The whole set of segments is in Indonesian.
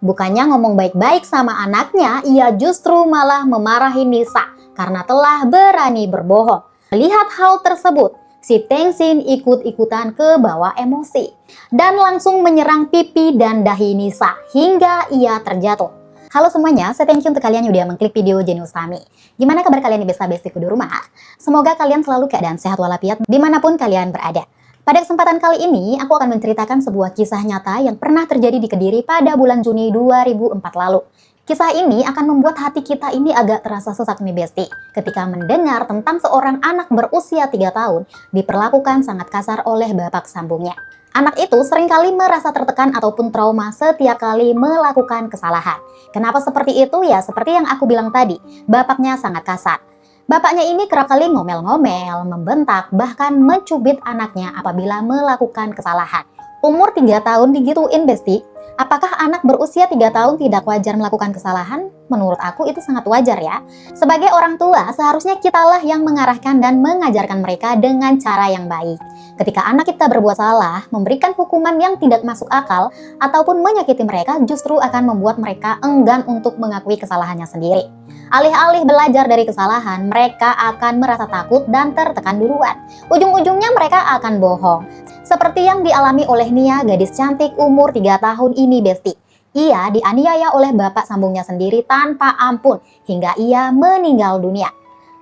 Bukannya ngomong baik-baik sama anaknya, ia justru malah memarahi Nisa karena telah berani berbohong. Melihat hal tersebut, si Tengsin ikut-ikutan ke bawah emosi dan langsung menyerang pipi dan dahi Nisa hingga ia terjatuh. Halo semuanya, saya thank you untuk kalian yang udah mengklik video Jenius Tami. Gimana kabar kalian di bestiku di rumah? Semoga kalian selalu keadaan sehat walafiat dimanapun kalian berada. Pada kesempatan kali ini, aku akan menceritakan sebuah kisah nyata yang pernah terjadi di Kediri pada bulan Juni 2004 lalu. Kisah ini akan membuat hati kita ini agak terasa sesak nih Besti, ketika mendengar tentang seorang anak berusia 3 tahun diperlakukan sangat kasar oleh bapak sambungnya. Anak itu seringkali merasa tertekan ataupun trauma setiap kali melakukan kesalahan. Kenapa seperti itu? Ya seperti yang aku bilang tadi, bapaknya sangat kasar. Bapaknya ini kerap kali ngomel-ngomel, membentak, bahkan mencubit anaknya apabila melakukan kesalahan. Umur 3 tahun digituin Besti. Apakah anak berusia 3 tahun tidak wajar melakukan kesalahan? Menurut aku itu sangat wajar ya. Sebagai orang tua, seharusnya kitalah yang mengarahkan dan mengajarkan mereka dengan cara yang baik. Ketika anak kita berbuat salah, memberikan hukuman yang tidak masuk akal ataupun menyakiti mereka justru akan membuat mereka enggan untuk mengakui kesalahannya sendiri. Alih-alih belajar dari kesalahan, mereka akan merasa takut dan tertekan duluan. Ujung-ujungnya mereka akan bohong. Seperti yang dialami oleh Nia, gadis cantik umur 3 tahun ini Besti. Ia dianiaya oleh bapak sambungnya sendiri tanpa ampun hingga ia meninggal dunia.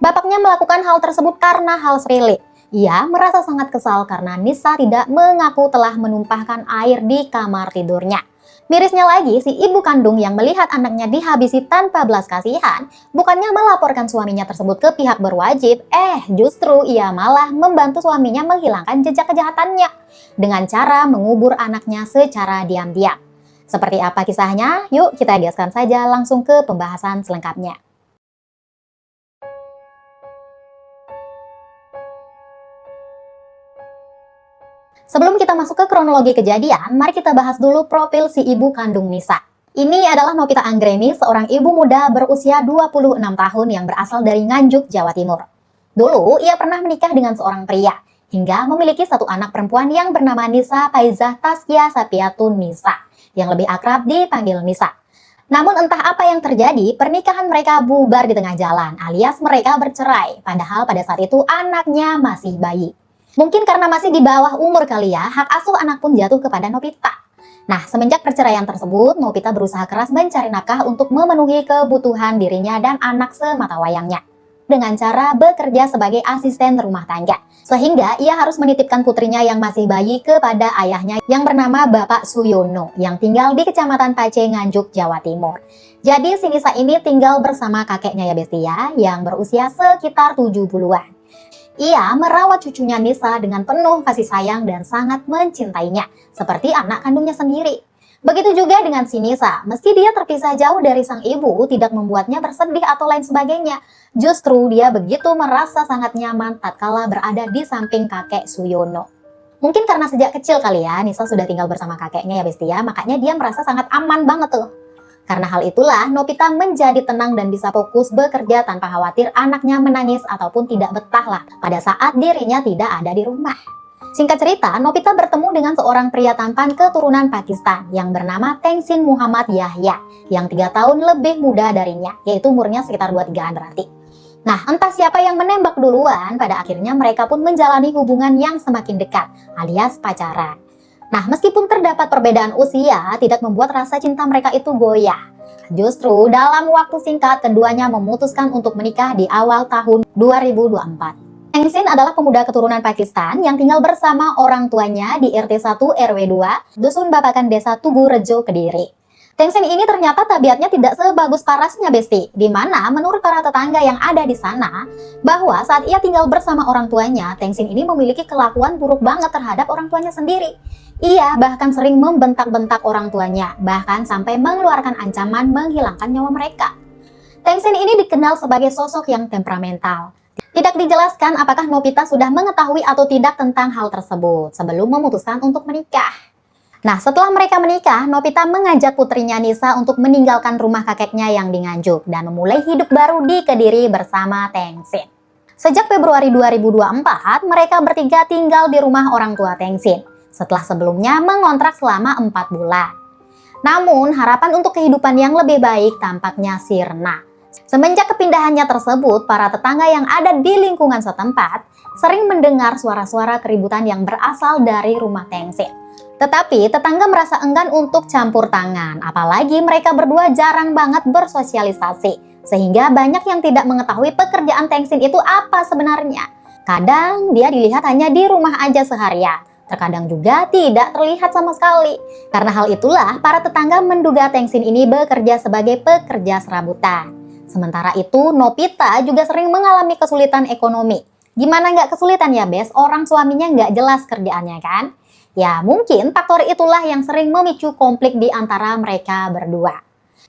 Bapaknya melakukan hal tersebut karena hal sepele. Ia merasa sangat kesal karena Nisa tidak mengaku telah menumpahkan air di kamar tidurnya. Mirisnya lagi, si ibu kandung yang melihat anaknya dihabisi tanpa belas kasihan, bukannya melaporkan suaminya tersebut ke pihak berwajib, justru ia malah membantu suaminya menghilangkan jejak kejahatannya dengan cara mengubur anaknya secara diam-diam. Seperti apa kisahnya? Yuk kita gaskan saja langsung ke pembahasan selengkapnya. Sebelum kita masuk ke kronologi kejadian, mari kita bahas dulu profil si ibu kandung Nisa. Ini adalah Novita Anggreni, seorang ibu muda berusia 26 tahun yang berasal dari Nganjuk, Jawa Timur. Dulu, ia pernah menikah dengan seorang pria, hingga memiliki satu anak perempuan yang bernama Nisa Faizah Taskia Sapiatun Nisa, yang lebih akrab dipanggil Nisa. Namun entah apa yang terjadi, pernikahan mereka bubar di tengah jalan, alias mereka bercerai, padahal pada saat itu anaknya masih bayi. Mungkin karena masih di bawah umur kali ya, hak asuh anak pun jatuh kepada Novita. Nah, semenjak perceraian tersebut, Novita berusaha keras mencari nafkah untuk memenuhi kebutuhan dirinya dan anak semata wayangnya. Dengan cara bekerja sebagai asisten rumah tangga. Sehingga ia harus menitipkan putrinya yang masih bayi kepada ayahnya yang bernama Bapak Suyono, yang tinggal di Kecamatan Pace, Nganjuk, Jawa Timur. Jadi si Nisa ini tinggal bersama kakeknya ya Besti ya, yang berusia sekitar 70-an. Ia merawat cucunya Nisa dengan penuh kasih sayang dan sangat mencintainya, seperti anak kandungnya sendiri. Begitu juga dengan si Nisa, meski dia terpisah jauh dari sang ibu, tidak membuatnya bersedih atau lain sebagainya. Justru dia begitu merasa sangat nyaman tatkala berada di samping kakek Suyono. Mungkin karena sejak kecil kali ya, Nisa sudah tinggal bersama kakeknya ya Besti ya, makanya dia merasa sangat aman banget tuh. Karena hal itulah, Novita menjadi tenang dan bisa fokus bekerja tanpa khawatir anaknya menangis ataupun tidak betah lah pada saat dirinya tidak ada di rumah. Singkat cerita, Novita bertemu dengan seorang pria tampan keturunan Pakistan yang bernama Tengsin Muhammad Yahya, yang 3 tahun lebih muda darinya, yaitu umurnya sekitar 23-an berarti. Nah, entah siapa yang menembak duluan, pada akhirnya mereka pun menjalani hubungan yang semakin dekat, alias pacaran. Nah, meskipun terdapat perbedaan usia, tidak membuat rasa cinta mereka itu goyah. Justru dalam waktu singkat, keduanya memutuskan untuk menikah di awal tahun 2024. Tengsin adalah pemuda keturunan Pakistan yang tinggal bersama orang tuanya di RT 1 RW 2, Dusun Babakan Desa Tugu Rejo, Kediri. Tengsin ini ternyata tabiatnya tidak sebagus parasnya Besti, di mana menurut para tetangga yang ada di sana, bahwa saat ia tinggal bersama orang tuanya, Tengsin ini memiliki kelakuan buruk banget terhadap orang tuanya sendiri. Ia bahkan sering membentak-bentak orang tuanya, bahkan sampai mengeluarkan ancaman menghilangkan nyawa mereka. Tengsin ini dikenal sebagai sosok yang temperamental. Tidak dijelaskan apakah Novita sudah mengetahui atau tidak tentang hal tersebut sebelum memutuskan untuk menikah. Nah, setelah mereka menikah, Novita mengajak putrinya Nisa untuk meninggalkan rumah kakeknya yang di Nganjuk dan memulai hidup baru di Kediri bersama Tengsin. Sejak Februari 2024, mereka bertiga tinggal di rumah orang tua Tengsin, setelah sebelumnya mengontrak selama 4 bulan. Namun, harapan untuk kehidupan yang lebih baik tampaknya sirna. Semenjak kepindahannya tersebut, para tetangga yang ada di lingkungan setempat sering mendengar suara-suara keributan yang berasal dari rumah Tengsin. Tetapi, tetangga merasa enggan untuk campur tangan, apalagi mereka berdua jarang banget bersosialisasi, sehingga banyak yang tidak mengetahui pekerjaan Tengsin itu apa sebenarnya. Kadang dia dilihat hanya di rumah aja seharian, terkadang juga tidak terlihat sama sekali. Karena hal itulah, para tetangga menduga Tengsin ini bekerja sebagai pekerja serabutan. Sementara itu, Nobita juga sering mengalami kesulitan ekonomi. Gimana nggak kesulitan ya, Bes? Orang suaminya nggak jelas kerjaannya kan? Ya, mungkin faktor itulah yang sering memicu konflik di antara mereka berdua.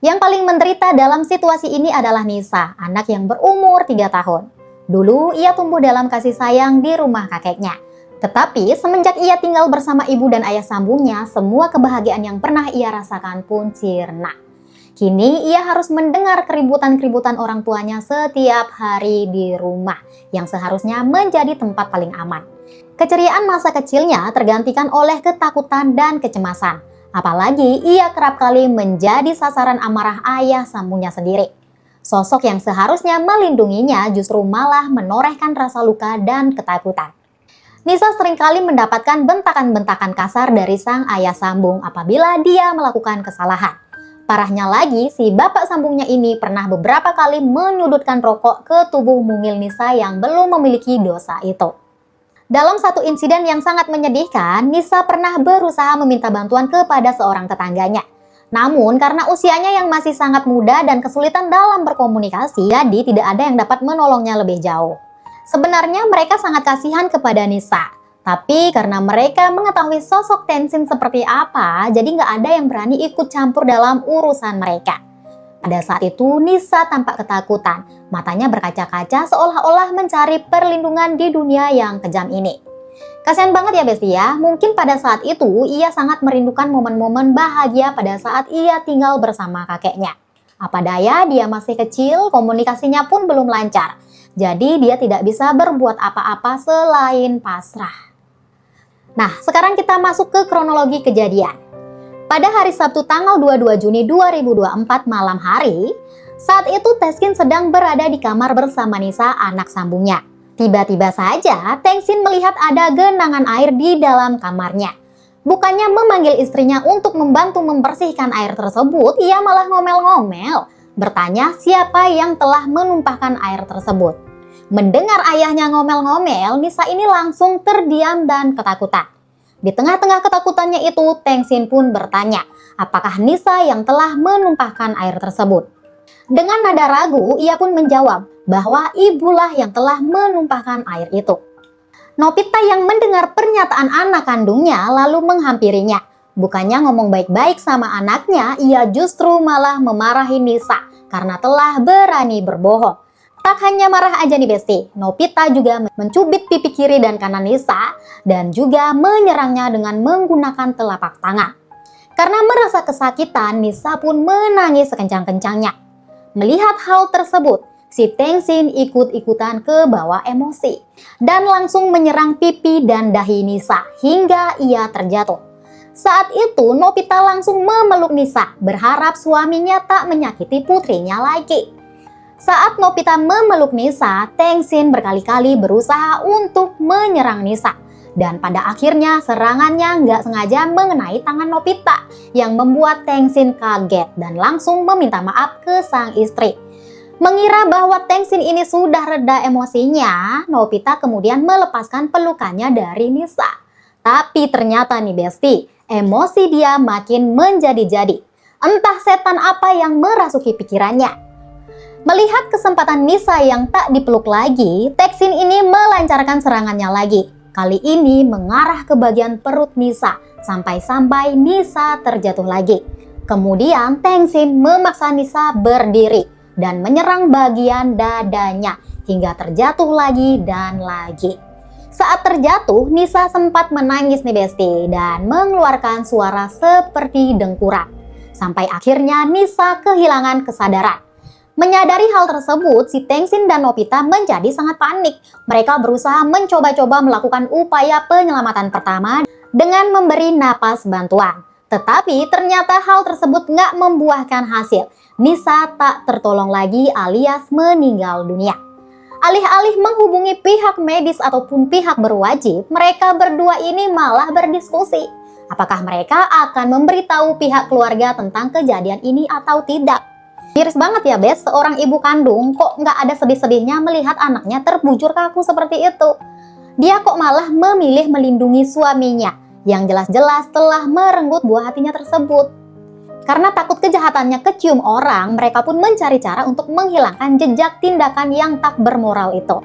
Yang paling menderita dalam situasi ini adalah Nisa, anak yang berumur 3 tahun. Dulu, ia tumbuh dalam kasih sayang di rumah kakeknya. Tetapi, semenjak ia tinggal bersama ibu dan ayah sambungnya, semua kebahagiaan yang pernah ia rasakan pun sirna. Kini ia harus mendengar keributan-keributan orang tuanya setiap hari di rumah yang seharusnya menjadi tempat paling aman. Keceriaan masa kecilnya tergantikan oleh ketakutan dan kecemasan. Apalagi ia kerap kali menjadi sasaran amarah ayah sambungnya sendiri. Sosok yang seharusnya melindunginya justru malah menorehkan rasa luka dan ketakutan. Nisa seringkali mendapatkan bentakan-bentakan kasar dari sang ayah sambung apabila dia melakukan kesalahan. Parahnya lagi, si bapak sambungnya ini pernah beberapa kali menyudutkan rokok ke tubuh mungil Nisa yang belum memiliki dosa itu. Dalam satu insiden yang sangat menyedihkan, Nisa pernah berusaha meminta bantuan kepada seorang tetangganya. Namun, karena usianya yang masih sangat muda dan kesulitan dalam berkomunikasi, jadi tidak ada yang dapat menolongnya lebih jauh. Sebenarnya mereka sangat kasihan kepada Nisa. Tapi karena mereka mengetahui sosok Tengsin seperti apa, jadi nggak ada yang berani ikut campur dalam urusan mereka. Pada saat itu, Nisa tampak ketakutan. Matanya berkaca-kaca seolah-olah mencari perlindungan di dunia yang kejam ini. Kasian banget ya Besti ya, mungkin pada saat itu ia sangat merindukan momen-momen bahagia pada saat ia tinggal bersama kakeknya. Apa daya, dia masih kecil, komunikasinya pun belum lancar. Jadi dia tidak bisa berbuat apa-apa selain pasrah. Nah, sekarang kita masuk ke kronologi kejadian. Pada hari Sabtu tanggal 22 Juni 2024 malam hari, saat itu Tengsin sedang berada di kamar bersama Nisa, anak sambungnya. Tiba-tiba saja Tengsin melihat ada genangan air di dalam kamarnya. Bukannya memanggil istrinya untuk membantu membersihkan air tersebut, ia malah ngomel-ngomel, bertanya siapa yang telah menumpahkan air tersebut. Mendengar ayahnya ngomel-ngomel, Nisa ini langsung terdiam dan ketakutan. Di tengah-tengah ketakutannya itu, Tengsin pun bertanya, apakah Nisa yang telah menumpahkan air tersebut? Dengan nada ragu, ia pun menjawab bahwa ibulah yang telah menumpahkan air itu. Nobita yang mendengar pernyataan anak kandungnya lalu menghampirinya. Bukannya ngomong baik-baik sama anaknya, ia justru malah memarahi Nisa karena telah berani berbohong. Tak hanya marah aja nih Besti, Nobita juga mencubit pipi kiri dan kanan Nisa dan juga menyerangnya dengan menggunakan telapak tangan. Karena merasa kesakitan, Nisa pun menangis sekencang-kencangnya. Melihat hal tersebut, si Tengsin ikut-ikutan ke bawah emosi dan langsung menyerang pipi dan dahi Nisa hingga ia terjatuh. Saat itu Nobita langsung memeluk Nisa, berharap suaminya tak menyakiti putrinya lagi. Saat Nobita memeluk Nisa, Tengsin berkali-kali berusaha untuk menyerang Nisa. Dan pada akhirnya serangannya nggak sengaja mengenai tangan Nobita yang membuat Tengsin kaget dan langsung meminta maaf ke sang istri. Mengira bahwa Tengsin ini sudah reda emosinya, Nobita kemudian melepaskan pelukannya dari Nisa. Tapi ternyata nih Besti, emosi dia makin menjadi-jadi. Entah setan apa yang merasuki pikirannya. Melihat kesempatan Nisa yang tak dipeluk lagi, Tengsin ini melancarkan serangannya lagi. Kali ini mengarah ke bagian perut Nisa, sampai-sampai Nisa terjatuh lagi. Kemudian Tengsin memaksa Nisa berdiri dan menyerang bagian dadanya hingga terjatuh lagi dan lagi. Saat terjatuh, Nisa sempat menangis nih Besti dan mengeluarkan suara seperti dengkuran. Sampai akhirnya Nisa kehilangan kesadaran. Menyadari hal tersebut, si Tengsin dan Nobita menjadi sangat panik. Mereka berusaha mencoba-coba melakukan upaya penyelamatan pertama dengan memberi napas bantuan. Tetapi ternyata hal tersebut nggak membuahkan hasil. Nisa tak tertolong lagi alias meninggal dunia. Alih-alih menghubungi pihak medis ataupun pihak berwajib, mereka berdua ini malah berdiskusi. Apakah mereka akan memberitahu pihak keluarga tentang kejadian ini atau tidak? Miris banget ya Bes, seorang ibu kandung kok nggak ada sedih-sedihnya melihat anaknya terbujur kaku seperti itu. Dia kok malah memilih melindungi suaminya yang jelas-jelas telah merenggut buah hatinya tersebut. Karena takut kejahatannya kecium orang, mereka pun mencari cara untuk menghilangkan jejak tindakan yang tak bermoral itu.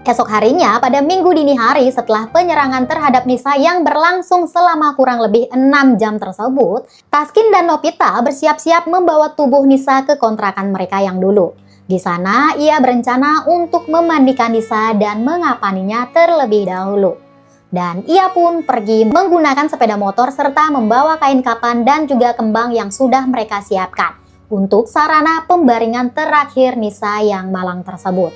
Esok harinya, pada minggu dini hari setelah penyerangan terhadap Nisa yang berlangsung selama kurang lebih 6 jam tersebut, Taskin dan Nopita bersiap-siap membawa tubuh Nisa ke kontrakan mereka yang dulu. Di sana, ia berencana untuk memandikan Nisa dan mengapaninya terlebih dahulu. Dan ia pun pergi menggunakan sepeda motor serta membawa kain kapan dan juga kembang yang sudah mereka siapkan untuk sarana pembaringan terakhir Nisa yang malang tersebut.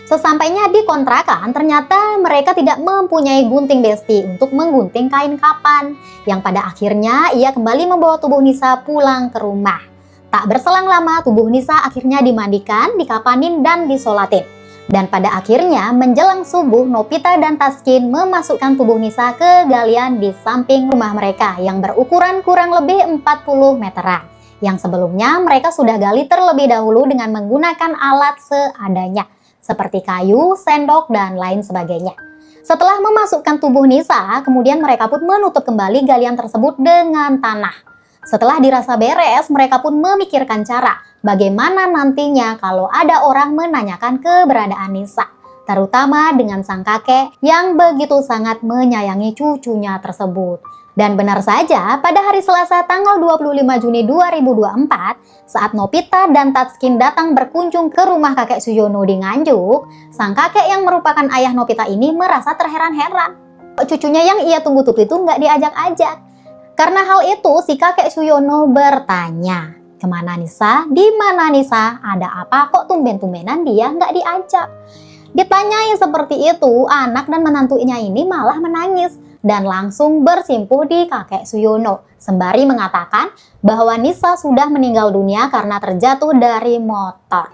Sesampainya di kontrakan, ternyata mereka tidak mempunyai gunting Besti untuk menggunting kain kapan, yang pada akhirnya ia kembali membawa tubuh Nisa pulang ke rumah. Tak berselang lama, tubuh Nisa akhirnya dimandikan, dikapanin, dan disolatin. Dan pada akhirnya, menjelang subuh, Nopita dan Taskin memasukkan tubuh Nisa ke galian di samping rumah mereka yang berukuran kurang lebih 40 meteran. Yang sebelumnya mereka sudah gali terlebih dahulu dengan menggunakan alat seadanya, seperti kayu, sendok, dan lain sebagainya. Setelah memasukkan tubuh Nisa, kemudian mereka pun menutup kembali galian tersebut dengan tanah. Setelah dirasa beres, mereka pun memikirkan cara bagaimana nantinya kalau ada orang menanyakan keberadaan Nisa, terutama dengan sang kakek yang begitu sangat menyayangi cucunya tersebut. Dan benar saja, pada hari Selasa tanggal 25 Juni 2024, saat Nopita dan Taskin datang berkunjung ke rumah kakek Suyono di Nganjuk, sang kakek yang merupakan ayah Nopita ini merasa terheran-heran. Cucunya yang ia tunggu-tunggu itu nggak diajak-ajak. Karena hal itu, si kakek Suyono bertanya, "Kemana Nisa? Di mana Nisa? Ada apa kok tumben-tumbenan dia nggak diajak?" Ditanyain seperti itu, anak dan menantunya ini malah menangis dan langsung bersimpuh di kakek Suyono, sembari mengatakan bahwa Nisa sudah meninggal dunia karena terjatuh dari motor.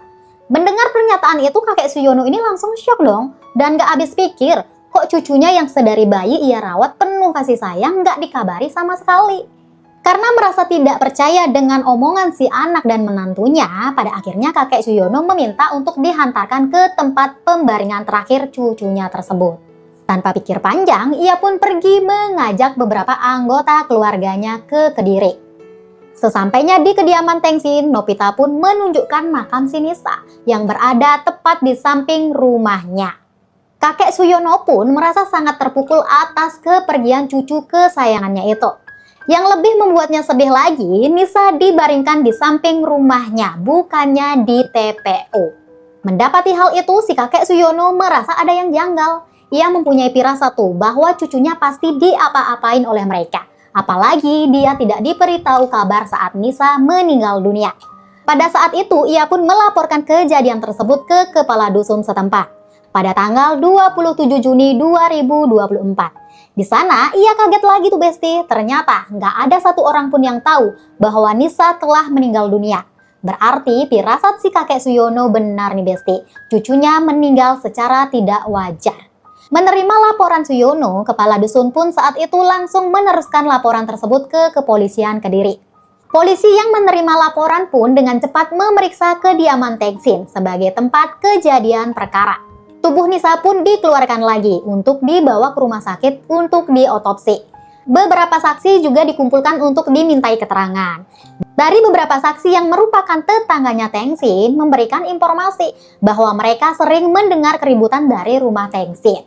Mendengar pernyataan itu, kakek Suyono ini langsung syok dong, dan gak habis pikir, kok cucunya yang sedari bayi ia rawat penuh kasih sayang gak dikabari sama sekali. Karena merasa tidak percaya dengan omongan si anak dan menantunya, pada akhirnya kakek Suyono meminta untuk dihantarkan ke tempat pembaringan terakhir cucunya tersebut. Tanpa pikir panjang, ia pun pergi mengajak beberapa anggota keluarganya ke Kediri. Sesampainya di kediaman Tengsin, Nopita pun menunjukkan makam si Nisa yang berada tepat di samping rumahnya. Kakek Suyono pun merasa sangat terpukul atas kepergian cucu kesayangannya itu. Yang lebih membuatnya sedih lagi, Nisa dibaringkan di samping rumahnya, bukannya di TPU. Mendapati hal itu, si kakek Suyono merasa ada yang janggal. Ia mempunyai firasat bahwa cucunya pasti diapa-apain oleh mereka. Apalagi dia tidak diberitahu kabar saat Nisa meninggal dunia. Pada saat itu, ia pun melaporkan kejadian tersebut ke kepala dusun setempat. Pada tanggal 27 Juni 2024. Di sana, ia kaget lagi tuh Besti. Ternyata nggak ada satu orang pun yang tahu bahwa Nisa telah meninggal dunia. Berarti firasat si kakek Suyono benar nih Besti. Cucunya meninggal secara tidak wajar. Menerima laporan Suyono, kepala dusun pun saat itu langsung meneruskan laporan tersebut ke kepolisian Kediri. Polisi yang menerima laporan pun dengan cepat memeriksa kediaman Tengsin sebagai tempat kejadian perkara. Tubuh Nisa pun dikeluarkan lagi untuk dibawa ke rumah sakit untuk diotopsi. Beberapa saksi juga dikumpulkan untuk dimintai keterangan. Dari beberapa saksi yang merupakan tetangganya Tengsin memberikan informasi bahwa mereka sering mendengar keributan dari rumah Tengsin.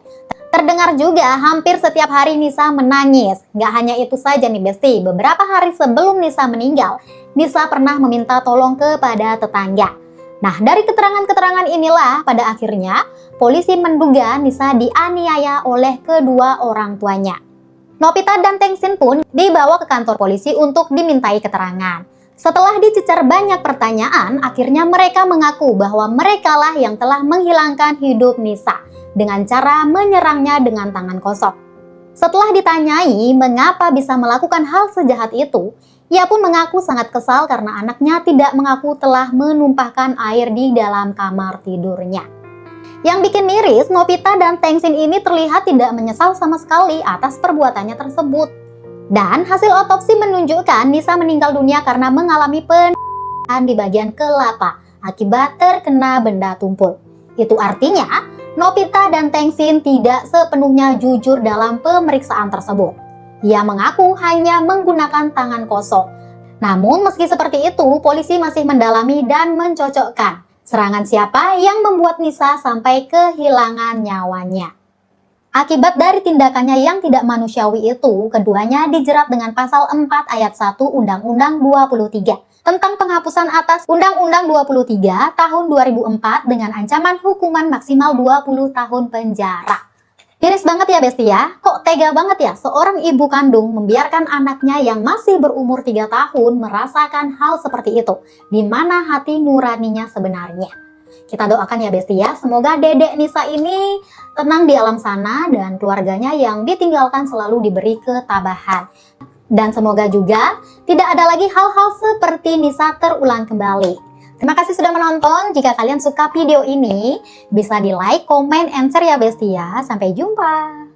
Terdengar juga hampir setiap hari Nisa menangis. Gak hanya itu saja nih Besti, beberapa hari sebelum Nisa meninggal, Nisa pernah meminta tolong kepada tetangga. Nah, dari keterangan-keterangan inilah pada akhirnya polisi menduga Nisa dianiaya oleh kedua orang tuanya. Nopita dan Tengsin pun dibawa ke kantor polisi untuk dimintai keterangan. Setelah dicecar banyak pertanyaan, akhirnya mereka mengaku bahwa merekalah yang telah menghilangkan hidup Nisa dengan cara menyerangnya dengan tangan kosong. Setelah ditanyai mengapa bisa melakukan hal sejahat itu, ia pun mengaku sangat kesal karena anaknya tidak mengaku telah menumpahkan air di dalam kamar tidurnya. Yang bikin miris, Nobita dan Tengsin ini terlihat tidak menyesal sama sekali atas perbuatannya tersebut. Dan hasil otopsi menunjukkan Nisa meninggal dunia karena mengalami penuaan di bagian kelapa akibat terkena benda tumpul. Itu artinya, Nobita dan Tengsin tidak sepenuhnya jujur dalam pemeriksaan tersebut. Ia mengaku hanya menggunakan tangan kosong. Namun meski seperti itu, polisi masih mendalami dan mencocokkan serangan siapa yang membuat Nisa sampai kehilangan nyawanya. Akibat dari tindakannya yang tidak manusiawi itu, keduanya dijerat dengan pasal 4 ayat 1 Undang-Undang 23 tentang penghapusan atas Undang-Undang 23 tahun 2004 dengan ancaman hukuman maksimal 20 tahun penjara. Miris banget ya Besti ya, kok tega banget ya seorang ibu kandung membiarkan anaknya yang masih berumur 3 tahun merasakan hal seperti itu, di mana hati nuraninya sebenarnya. Kita doakan ya Besti ya, semoga Dedek Nisa ini tenang di alam sana dan keluarganya yang ditinggalkan selalu diberi ketabahan. Dan semoga juga tidak ada lagi hal-hal seperti Nisa terulang kembali. Terima kasih sudah menonton. Jika kalian suka video ini, bisa di like, comment, and share ya Besti ya. Sampai jumpa.